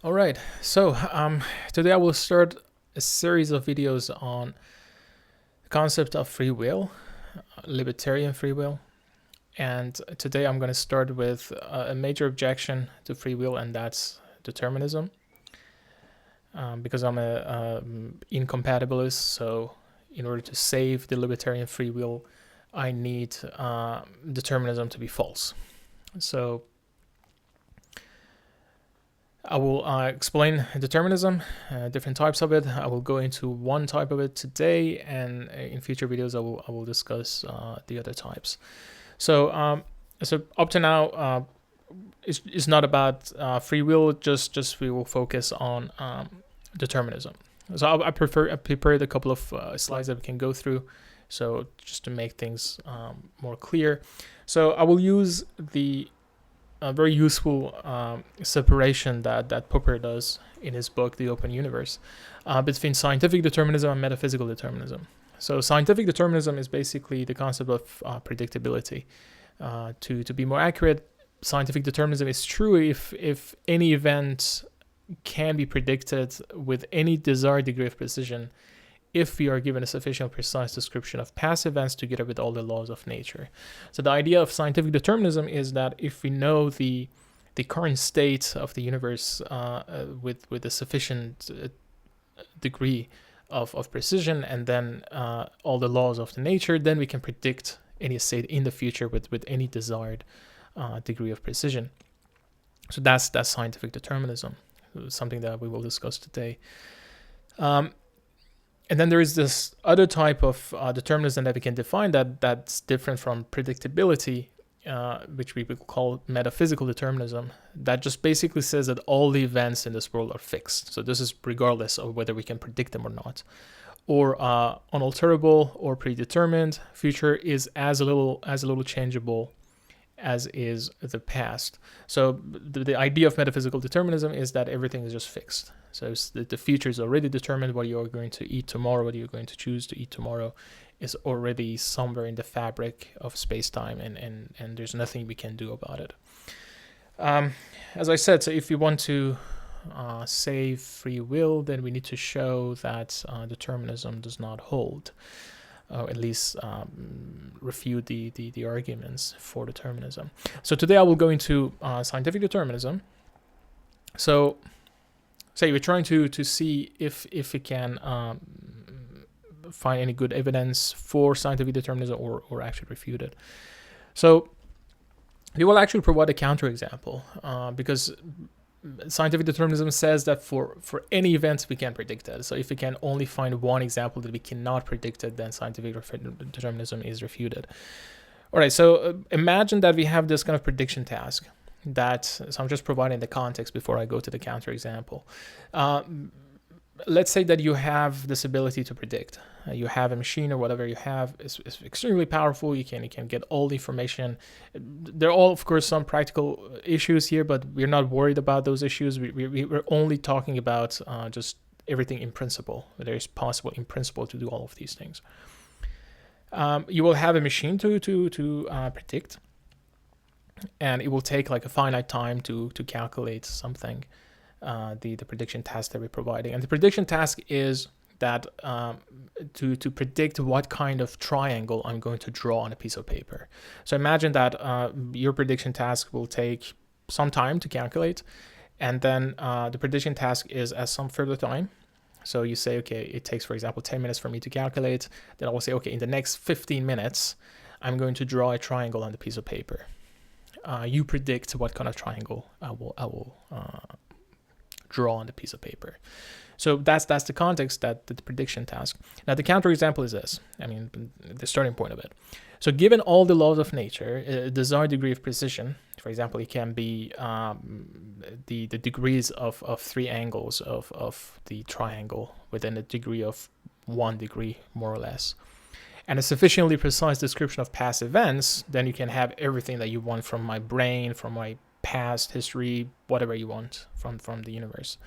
All right, so today I will start a series of videos on the concept of free will, libertarian free will. And today I'm going to start with a major objection to free will, and that's determinism. Because I'm a incompatibilist, so in order to save the libertarian free will, I need determinism to be false. So I will explain determinism, different types of it. I will go into one type of it today, and in future videos I will discuss the other types. So so up to now, it's not about free will. Just we will focus on determinism. So I prepared a couple of slides that we can go through. So just to make things more clear, so I will use the very useful separation that Popper does in his book, The Open Universe, between scientific determinism and metaphysical determinism. So scientific determinism is basically the concept of predictability. To be more accurate, scientific determinism is true if any event can be predicted with any desired degree of precision if we are given a sufficient precise description of past events together with all the laws of nature. So the idea of scientific determinism is that if we know the current state of the universe with a sufficient degree of precision, and then all the laws of the nature, then we can predict any state in the future with any desired degree of precision. So that's scientific determinism, something that we will discuss today. And then there is this other type of determinism that we can define that's different from predictability, which we would call metaphysical determinism, that just basically says that all the events in this world are fixed. So this is regardless of whether we can predict them or not. Or unalterable or predetermined. Future is as little changeable as is the past. So the idea of metaphysical determinism is that everything is just fixed. So the future is already determined. What you're going to eat tomorrow, what you're going to choose to eat tomorrow, is already somewhere in the fabric of space-time, and there's nothing we can do about it. As I said, so if we want to save free will, then we need to show that determinism does not hold. At least refute the arguments for determinism. So today I will go into scientific determinism. So say we're trying to see if we can find any good evidence for scientific determinism or actually refute it. So we will actually provide a counterexample because scientific determinism says that for any event we can predict it. So if we can only find one example that we cannot predict it, then scientific determinism is refuted. All right, so imagine that we have this kind of prediction task. So I'm just providing the context before I go to the counterexample. Let's say that you have this ability to predict. You have a machine or whatever you have. It's extremely powerful. You can get all the information. There are all, of course, some practical issues here, but we're not worried about those issues. We're only talking about just everything in principle. There is possible in principle to do all of these things. You will have a machine to predict, and it will take like a finite time to calculate something. The prediction task that we're providing, and the prediction task is that to predict what kind of triangle I'm going to draw on a piece of paper. So imagine that your prediction task will take some time to calculate, and then the prediction task is at some further time. So you say, okay, it takes, for example, 10 minutes for me to calculate. Then I will say, okay, in the next 15 minutes, I'm going to draw a triangle on the piece of paper. You predict what kind of triangle I will draw on the piece of paper. So that's the context, that the prediction task. Now the counterexample is this. I mean, the starting point of it. So given all the laws of nature, a desired degree of precision, for example, it can be the degrees of 3 angles of the triangle within a degree of 1 degree, more or less, and a sufficiently precise description of past events, then you can have everything that you want from my brain, from my past history, whatever you want from the universe.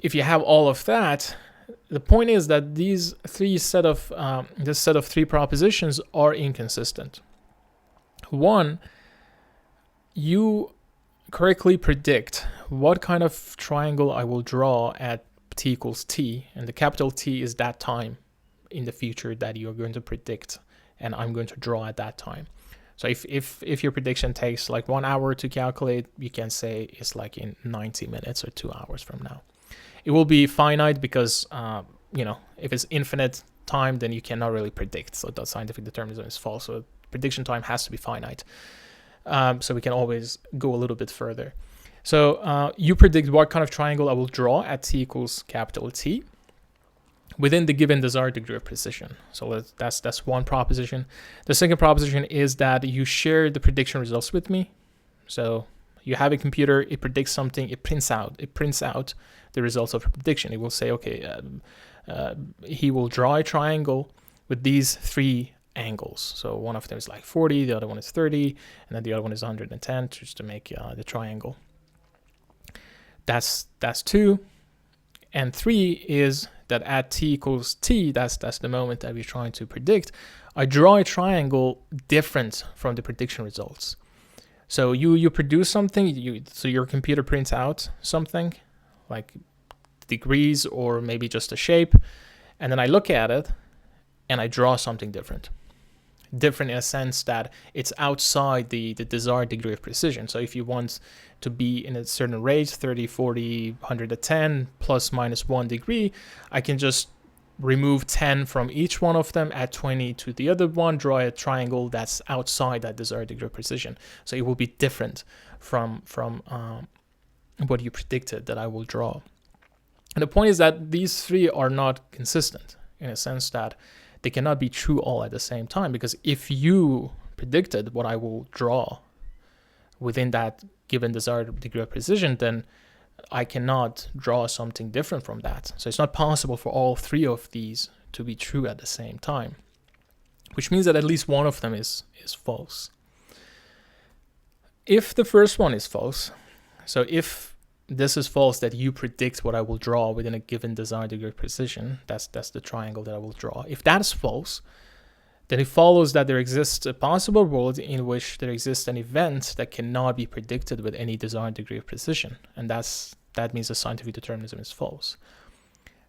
If you have all of that, the point is that this set of 3 propositions are inconsistent. One, you correctly predict what kind of triangle I will draw at t equals t, and the capital T is that time in the future that you're going to predict and I'm going to draw at that time. So if your prediction takes like 1 hour to calculate, you can say it's like in 90 minutes or 2 hours from now. It will be finite because, if it's infinite time, then you cannot really predict. So that scientific determinism is false. So prediction time has to be finite. So we can always go a little bit further. So you predict what kind of triangle I will draw at t equals capital T within the given desired degree of precision. So that's one proposition. The second proposition is that you share the prediction results with me. So you have a computer, it predicts something, it prints out the results of a prediction. It will say, okay, he will draw a triangle with these 3 angles. So one of them is like 40, the other one is 30, and then the other one is 110, just to make the triangle. That's 2. And 3 is that at t equals t, that's the moment that we're trying to predict, I draw a triangle different from the prediction results. So you produce something, so your computer prints out something like degrees or maybe just a shape, and then I look at it and I draw something different. Different in a sense that it's outside the desired degree of precision. So if you want to be in a certain range, 30, 40, 110, plus minus 1 degree, I can just remove 10 from each one of them, add 20 to the other one, draw a triangle that's outside that desired degree of precision. So it will be different from what you predicted that I will draw. And the point is that these 3 are not consistent in a sense that they cannot be true all at the same time, because if you predicted what I will draw within that given desired degree of precision, then I cannot draw something different from that. So it's not possible for all 3 of these to be true at the same time, which means that at least one of them is false. If the first one is false, so if this is false, that you predict what I will draw within a given desired degree of precision, that's the triangle that I will draw. If that is false, then it follows that there exists a possible world in which there exists an event that cannot be predicted with any desired degree of precision. And that means the scientific determinism is false.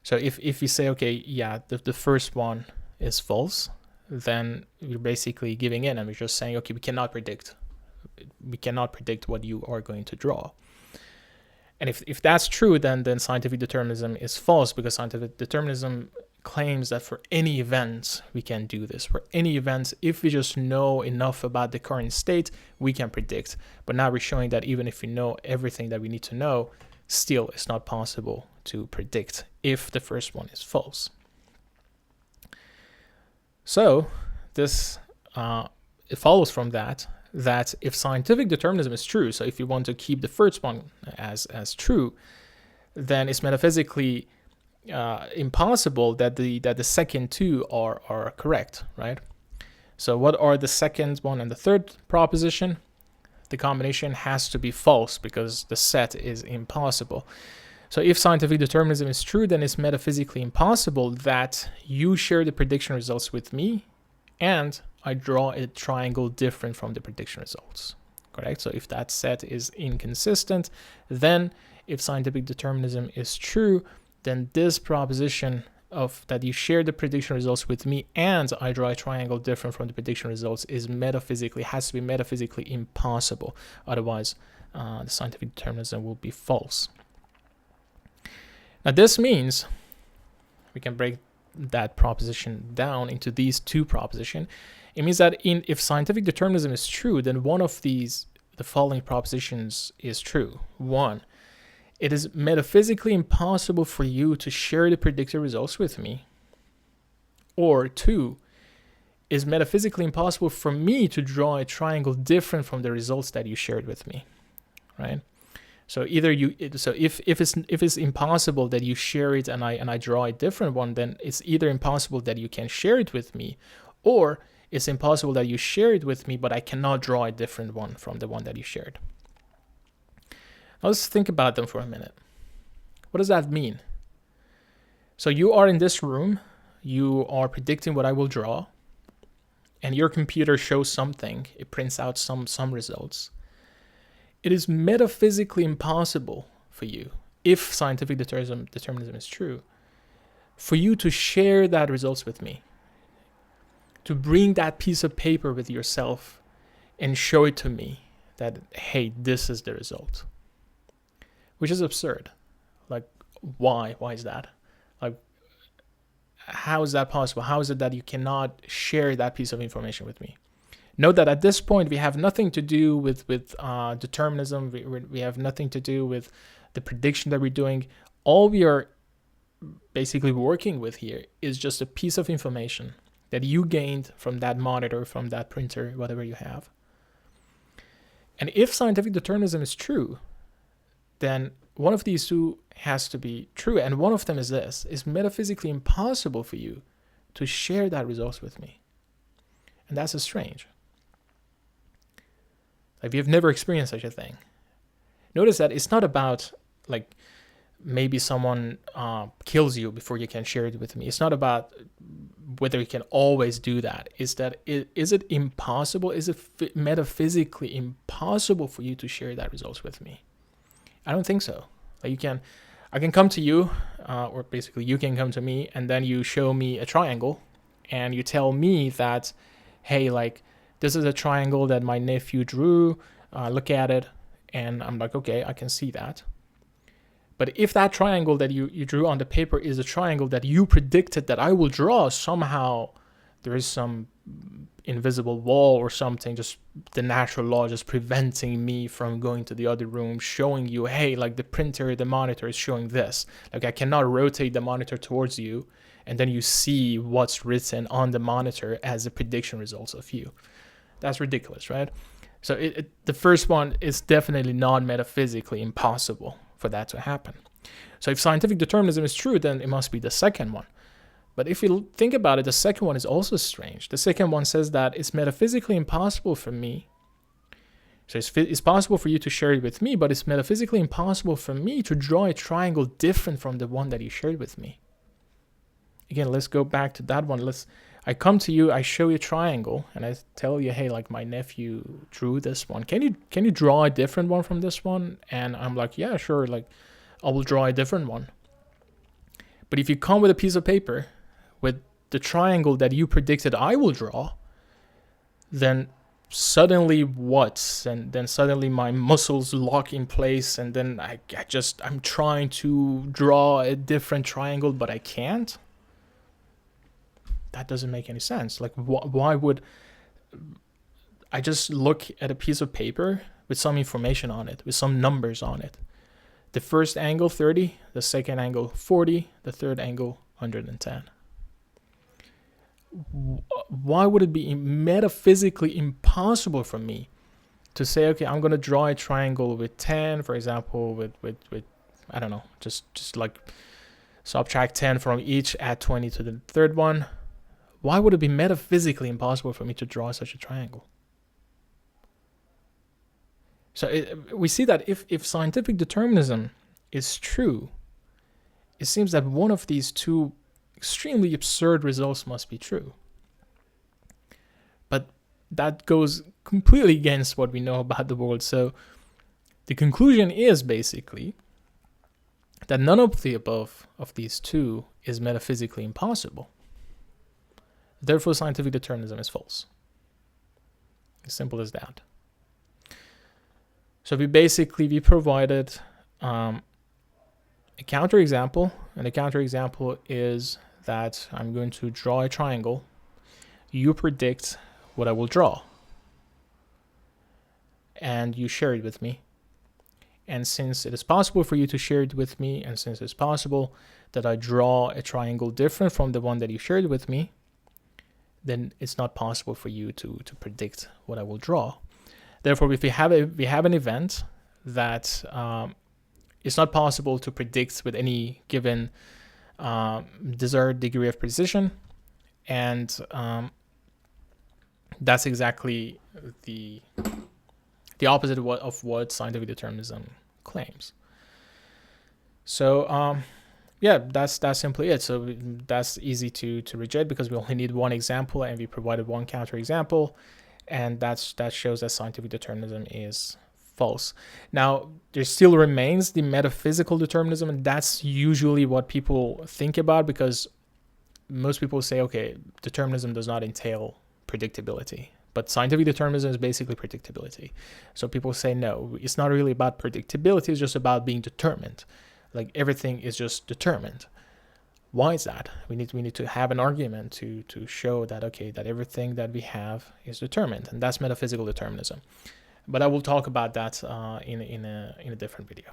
So if you say, okay, yeah, the first one is false, then we're basically giving in and we're just saying, okay, we cannot predict what you are going to draw. And if that's true, then scientific determinism is false, because scientific determinism claims that for any event, we can do this. For any event, if we just know enough about the current state, we can predict. But now we're showing that even if we know everything that we need to know, still it's not possible to predict if the first one is false. So this it follows from that if scientific determinism is true, so if you want to keep the first one as true, then it's metaphysically impossible that the second 2 are correct, right? So what are the second one and the third proposition? The combination has to be false because the set is impossible. So if scientific determinism is true, then it's metaphysically impossible that you share the prediction results with me and I draw a triangle different from the prediction results, correct? So if that set is inconsistent, then if scientific determinism is true, then this proposition of that you share the prediction results with me and I draw a triangle different from the prediction results has to be metaphysically impossible. Otherwise, the scientific determinism will be false. Now this means we can break that proposition down into these 2 propositions. It means that if scientific determinism is true, then one of the following propositions is true. 1, it is metaphysically impossible for you to share the predicted results with me. Or 2, it is metaphysically impossible for me to draw a triangle different from the results that you shared with me, right? So if it's impossible that you share it and I draw a different one, then it's either impossible that you can share it with me, or it's impossible that you share it with me, but I cannot draw a different one from the one that you shared. Now let's think about them for a minute. What does that mean? So you are in this room, you are predicting what I will draw, and your computer shows something, it prints out some results. it is metaphysically impossible for you, if scientific determinism is true, for you to share that results with me, to bring that piece of paper with yourself and show it to me that, hey, this is the result. Which is absurd. Like, why? Why is that? Like, how is that possible? How is it that you cannot share that piece of information with me? Note that at this point, we have nothing to do with determinism. We have nothing to do with the prediction that we're doing. All we are basically working with here is just a piece of information that you gained from that monitor, from that printer, whatever you have. And if scientific determinism is true, then one of these two has to be true. And one of them is this: it's metaphysically impossible for you to share that results with me. And that's strange. Like, we have never experienced such a thing. Notice that it's not about, like, maybe someone kills you before you can share it with me. It's not about whether you can always do that. Is it impossible? Is it metaphysically impossible for you to share that results with me? I don't think so. Like, I can come to you, or basically you can come to me, and then you show me a triangle, and you tell me that, hey, like, this is a triangle that my nephew drew. Look at it. And I'm like, okay, I can see that. But if that triangle that you drew on the paper is a triangle that you predicted that I will draw, somehow there is some invisible wall or something, just the natural law just preventing me from going to the other room, showing you, hey, like, the printer, the monitor is showing this. Like, I cannot rotate the monitor towards you and then you see what's written on the monitor as the prediction results of you. That's ridiculous, right? So the first one is definitely not metaphysically impossible for that to happen. So if scientific determinism is true, then it must be the second one. But if you think about it, the second one is also strange. The second one says that it's metaphysically impossible for me. So it's possible for you to share it with me, but it's metaphysically impossible for me to draw a triangle different from the one that you shared with me. Again, let's go back to that one. I come to you, I show you a triangle, and I tell you, hey, like, my nephew drew this one. Can you draw a different one from this one? And I'm like, yeah, sure. Like, I will draw a different one. But if you come with a piece of paper with the triangle that you predicted I will draw, then suddenly what? And then suddenly my muscles lock in place, and then I'm trying to draw a different triangle, but I can't. That doesn't make any sense. Like, why would I just look at a piece of paper with some information on it, with some numbers on it? The first angle, 30, the second angle, 40, the third angle, 110. Why would it be metaphysically impossible for me to say, okay, I'm going to draw a triangle with 10, for example, with I don't know, just like subtract 10 from each, add 20 to the third one? Why would it be metaphysically impossible for me to draw such a triangle? So we see that if scientific determinism is true, it seems that one of these two extremely absurd results must be true. But that goes completely against what we know about the world. So the conclusion is basically that none of the above of these two is metaphysically impossible. Therefore, scientific determinism is false. As simple as that. So we provided a counterexample, and the counterexample is that I'm going to draw a triangle. You predict what I will draw, and you share it with me. And since it is possible for you to share it with me, and since it's possible that I draw a triangle different from the one that you shared with me, then it's not possible for you to predict what I will draw. Therefore, if we have an event that it's not possible to predict with any given desired degree of precision, and that's exactly the opposite of what scientific determinism claims. So that's simply it. So that's easy to reject because we only need one example and we provided one counterexample, and that shows that scientific determinism is false. Now, there still remains the metaphysical determinism, and that's usually what people think about, because most people say, okay, determinism does not entail predictability, but scientific determinism is basically predictability. So people say, no, it's not really about predictability, it's just about being determined. Like, everything is just determined. Why is that? We need to have an argument to show that, okay, that everything that we have is determined, and that's metaphysical determinism. But I will talk about that in a different video.